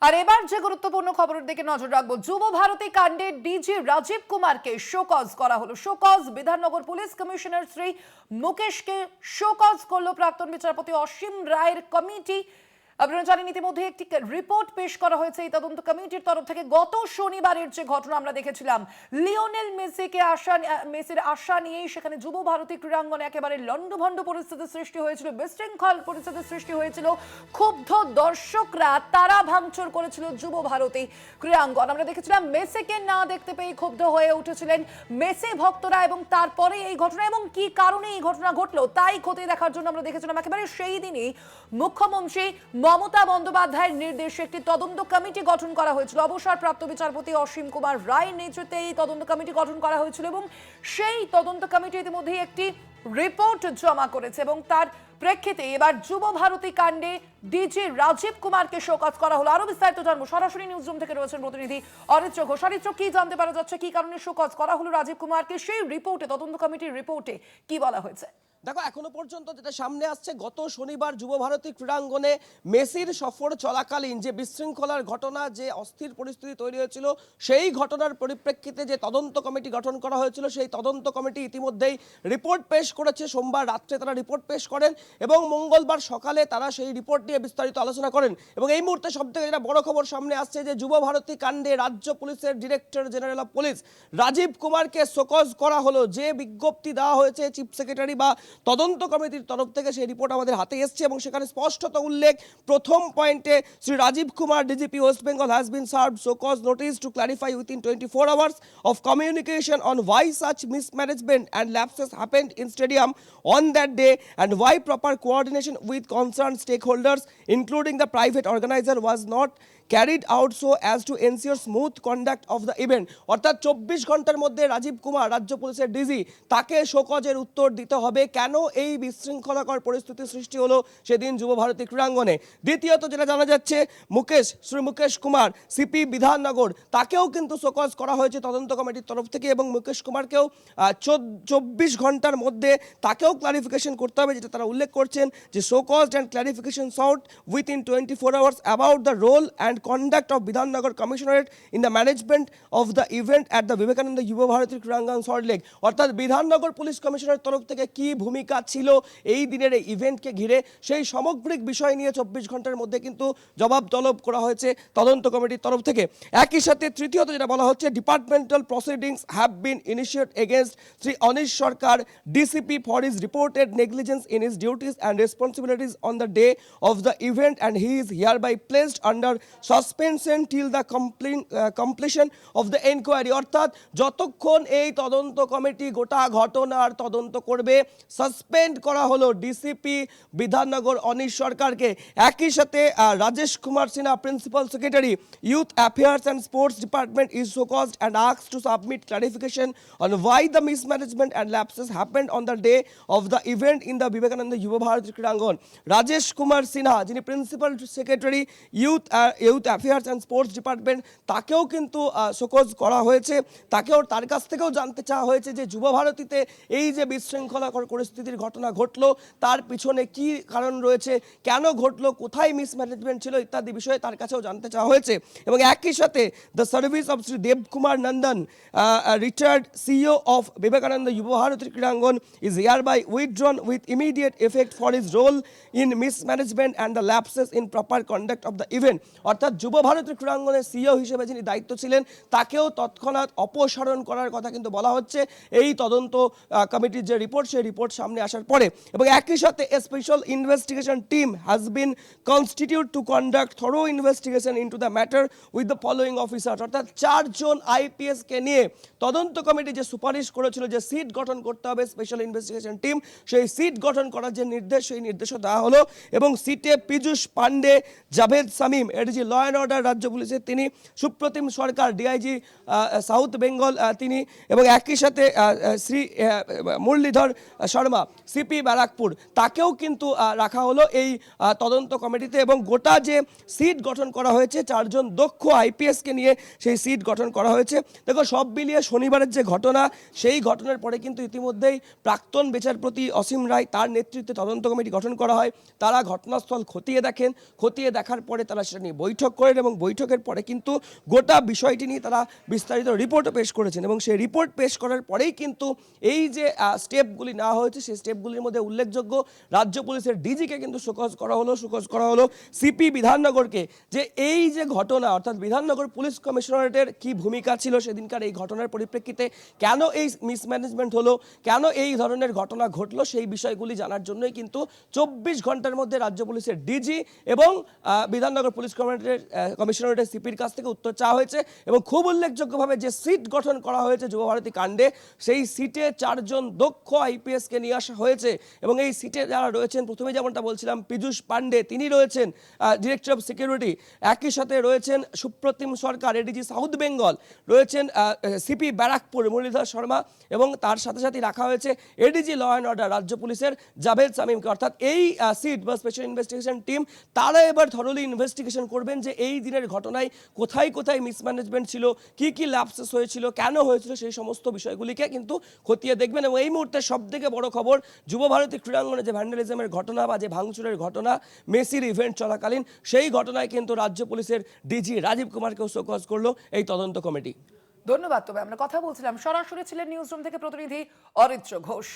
আর এবার যে গুরুত্বপূর্ণ খবরের দিকে নজর রাখবো, যুব ভারতী কাণ্ডে ডিজি রাজীব কুমারকে শোকজ করা হলো। Show cause Bidhannagar police commissioner Shri মুকেশকে শোকজ করলো প্রাক্তন বিচারপতি অসীম রায়ের কমিটি। আপনারা জানেন ইতিমধ্যে একটি রিপোর্ট পেশ করা হয়েছে এই তদন্ত কমিটির তরফ থেকে। গত শনিবারের যে ঘটনা আমরা দেখেছিলাম, লিওনেল মেসির আশা নিয়েই সেখানে যুব ভারতী ক্রীড়াঙ্গনে একেবারে লন্ডভন্ড পরিস্থিতির সৃষ্টি হয়েছিল, বিশৃঙ্খল পরিস্থিতির সৃষ্টি হয়েছিল। ক্ষুব্ধ দর্শকরা তারা ভাঙচুর করেছিল যুব ভারতী ক্রীড়াঙ্গন। আমরা দেখেছিলাম মেসিকে না দেখতে পেয়ে ক্ষুব্ধ হয়ে উঠেছিলেন মেসি ভক্তরা, এবং তারপরে এই ঘটনা এবং কি কারণে এই ঘটনা ঘটলো তাই খতিয়ে দেখার জন্য আমরা দেখেছিলাম একেবারে সেই দিনই মুখ্যমন্ত্রী মমতা বন্দ্যোপাধ্যায়ের নির্দেশে একটি তদন্ত কমিটি গঠন করা হয়েছিল। অবসরপ্রাপ্ত বিচারপতি অসীম কুমার রায়ের নেতৃত্বে এই তদন্ত কমিটি গঠন করা হয়েছিল এবং সেই তদন্ত কমিটি ইতিমধ্যে একটি রিপোর্ট জমা করেছে এবং তার প্রেক্ষিতে এবার যুব ভারতী কাণ্ডে ডিজি রাজীব কুমারকে শোকজ করা হলো। আরো বিস্তারিত জানবো, সরাসরি নিউজ রুম থেকে রয়েছেন প্রতিনিধি অরিত্র ঘোষ। অরিত্র, কি জানতে পারা যাচ্ছে, কি কারণে শোকজ করা হলো রাজীব কুমারকে? সেই রিপোর্টে, তদন্ত কমিটির রিপোর্টে কি বলা হয়েছে? দেখো, এখনো পর্যন্ত যেটা সামনে আসছে, গত শনিবার যুব ভারতী ক্রীড়াঙ্গনে মেসির সফর চলাকালীন যে বিশৃঙ্খলার ঘটনা, যে অস্থির পরিস্থিতি তৈরি হয়েছিল, সেই ঘটনার পরিপ্রেক্ষিতে যে তদন্ত কমিটি গঠন করা হয়েছিল, সেই তদন্ত কমিটি ইতিমধ্যেই রিপোর্ট পেশ করেছে। সোমবার রাত্রে তারা রিপোর্ট পেশ করেন এবং মঙ্গলবার সকালে তারা সেই রিপোর্ট নিয়ে বিস্তারিত আলোচনা করেন। এবং এই মুহূর্তে সবথেকে যেটা বড় খবর সামনে আসছে যে যুব ভারতী কাণ্ডে রাজ্য পুলিশের director general of police Rajeev কুমারকে শোকজ করা হলো। যে বিজ্ঞপ্তি দেওয়া হয়েছে চিফ সেক্রেটারি বা তদন্ত কমিটির তরফ থেকে, সেই রিপোর্ট আমাদের হাতে এসছে এবং সেখানে স্পষ্টত উল্লেখ, প্রথম পয়েন্টে, Shri Rajeev Kumar DGP West Bengal has been served show cause notice to clarify within 24 hours of communication on why such mismanagement and lapses happened in stadium on that day and why proper coordination with concerned stakeholders including the private organizer was not carried out so as to ensure smooth conduct of the event। অর্থাৎ 24 ঘন্টার মধ্যে রাজীব কুমার, রাজ্য পুলিশের DG, তাকে শোকজের উত্তর দিতে হবে কেন এই বিশৃঙ্খলাকর পরিস্থিতির সৃষ্টি হলো সেদিন যুব ভারতী ক্রীড়াঙ্গনে। দ্বিতীয়ত যেটা জানা যাচ্ছে, শ্রী মুকেশ কুমার, সিপি বিধাননগর, তাকেও কিন্তু শোকজ করা হয়েছে তদন্ত কমিটির তরফ থেকে এবং মুকেশ কুমারকেও 24 ঘন্টার মধ্যে তাকেও ক্লারিফিকেশন করতে হবে, যেটা তারা উল্লেখ করছেন যে show cause and clarification sought within 24 hours about the role and conduct of Bidhannagar Commissionerate in the management of the event at the Vivekananda Yuva Bharati Krangan Salt Lake। অর্থাৎ বিধাননগর পুলিশ কমিশনারের তরফ থেকে কি ভূমিকা ছিল এই দিনের এই ইভেন্টকে ঘিরে, সেই সামগ্রিক বিষয় নিয়ে 24 ঘন্টার মধ্যে কিন্তু জবাব তলব করা হয়েছে তদন্ত কমিটির তরফ থেকে। একই সাথে তৃতীয়ত যেটা বলা হচ্ছে, departmental proceedings have been initiate against Shri Anish Sarkar DCP for his reported negligence in his duties and responsibilities on the day of the event and he is hereby placed under suspension till the completion of the enquiry. অর্থাৎ যতক্ষণ এই তদন্ত committee গোটা ঘটনার তদন্ত করবে, suspend করা হলো ডিসিপি বিধাননগর অনিশ সরকারকে। একই সাথে Rajesh Kumar Sinha, principal secretary youth affairs and sports department, is show caused and asked to submit clarification on why the mismanagement and lapses happened on the day of the event in the Vivekananda Yuba Bharati Krirangan. Rajesh Kumar Sinha, যিনি principal secretary youth affairs and sports department, তাকেও কিন্তু show cause করা হয়েছে। তার কাছ থেকেও জানতে চাওয়া হয়েছে যে যুব ভারতীতে এই যে বিশৃঙ্খলাকর পরিস্থিতির ঘটনা ঘটলো তার পিছনে কি কারণ রয়েছে, কেন ঘটলো, কোথায় মিসম্যানেজমেন্ট ছিল ইত্যাদি বিষয়ে তার কাছেও জানতে চাওয়া হয়েছে। এবং একই সাথে the service of Shri Debkumar Nandan, retired CEO of Vivekananda Yuba Bharati Krirangan, is hereby withdrawn with immediate effect for his role in mismanagement and the lapses in proper conduct of the event. অর্থাৎ যুব ভারতী ক্রীড়াঙ্গনের সিইও হিসেবে যিনি দায়িত্ব ছিলেন তাকেও তৎক্ষণাৎ অপসারণ করার কথা কিন্তু বলা হচ্ছে এই তদন্ত কমিটির যে রিপোর্ট, সেই রিপোর্ট সামনে আসার পরে। এবং একই সাথে a special investigation team has been constitute to conduct thorough investigation into the matter with the following officers. অর্থাৎ 4 জন আইপিএসকে নিয়ে তদন্ত কমিটি যে সুপারিশ করেছিল যে সিট গঠন করতে হবে স্পেশাল ইনভেস্টিগেশন টিম, সেই সিট গঠন করার যে নির্দেশ, সেই নির্দেশও দেওয়া হলো। এবং সিটে Piyush Pandey, Javed Shamim ADG law and order রাজ্য পুলিশের তিনি, সুপ্রতিম সরকার ডিআইজি সাউথ বেঙ্গল তিনি, এবং একই সাথে শ্রী মুরলীধর শর্মা সিপি ব্যারাকপুর, তাকেও কিন্তু রাখা হলো এই তদন্ত কমিটিতে। এবং গোটা যে সিট গঠন করা হয়েছে 4 জন দক্ষ আইপিএসকে নিয়ে সেই সিট গঠন করা হয়েছে। দেখো, সব মিলিয়ে শনিবারের যে ঘটনা, সেই ঘটনার পরে কিন্তু ইতিমধ্যেই প্রাক্তন বিচারপতি অসীম রায়, তার নেতৃত্বে তদন্ত কমিটি গঠন করা হয়। তারা ঘটনাস্থল খতিয়ে দেখেন, খতিয়ে দেখার পরে তারা সেটা নিয়ে বৈঠক বৈঠক করেন এবং বৈঠকের পরে কিন্তু গোটা বিষয়টি নিয়ে তারা বিস্তারিত রিপোর্টও পেশ করেছেন এবং সেই রিপোর্ট পেশ করার পরেই কিন্তু এই যে স্টেপগুলি নেওয়া হয়েছে সেই স্টেপগুলির মধ্যে উল্লেখযোগ্য রাজ্য পুলিশের ডিজিকে কিন্তু শোকজ করা হলো সিপি বিধাননগরকে, যে এই যে ঘটনা অর্থাৎ বিধাননগর পুলিশ কমিশনারেটের কি ভূমিকা ছিল সেদিনকার এই ঘটনার পরিপ্রেক্ষিতে, কেন এই মিসম্যানেজমেন্ট হলো, কেন এই ধরনের ঘটনা ঘটলো, সেই বিষয়গুলি জানার জন্যই কিন্তু 24 ঘন্টার মধ্যে রাজ্য পুলিশের ডিজি এবং বিধাননগর পুলিশ কমিশনারেটের সিপির কাছ থেকে উত্তর চাওয়া হয়েছে। এবং খুব উল্লেখযোগ্যভাবে যে সিট গঠন করা হয়েছে যুবভারতী কাণ্ডে, সেই সিটে 4 জন দক্ষ আইপিএসকে নিয়ে আসা হয়েছে এবং এই সিটে যারা রয়েছেন, প্রথমে যেমনটা বলছিলাম পীযূষ পান্ডে, তিনি রয়েছেন ডিরেক্টর অফ সিকিউরিটি, একই সাথে রয়েছেন সুপ্রতিম সরকার এডিজি সাউথ বেঙ্গল, রয়েছেন সিপি ব্যারাকপুর মুরলীধর শর্মা এবং তার সাথে সাথে রাখা হয়েছে এডিজি ল অ্যান্ড অর্ডার রাজ্য পুলিশের জাভেদ সামিমকে। অর্থাৎ এই সিট বা স্পেশাল ইনভেস্টিগেশন টিম তারা এবার থরলি ইনভেস্টিগেশন করবেন যে এই দিনের ঘটনায় কোথায় কোথায় মিসম্যানেজমেন্ট ছিল, কি কি ল্যাপসেস হয়েছিল, কেন হয়েছিল, সেই সমস্ত বিষয়গুলিকে কিন্তু খতিয়ে দেখবেন। এবং এই মুহূর্তে সবথেকে বড় খবর, যুবভারতী ক্রীড়াঙ্গনে যে ভ্যান্ডালিজমের ঘটনা বা যে ভাঙচুরের ঘটনা মেসির ইভেন্ট চলাকালীন, সেই ঘটনায় কিন্তু রাজ্য পুলিশের ডিজি রাজীব কুমারকেও শোকজ করলো এই তদন্ত কমিটি। ধন্যবাদ। তবে আমরা কথা বলছিলাম, সরাসরি ছিলেন নিউজ রুম থেকে প্রতিনিধি অরিত্র ঘোষ।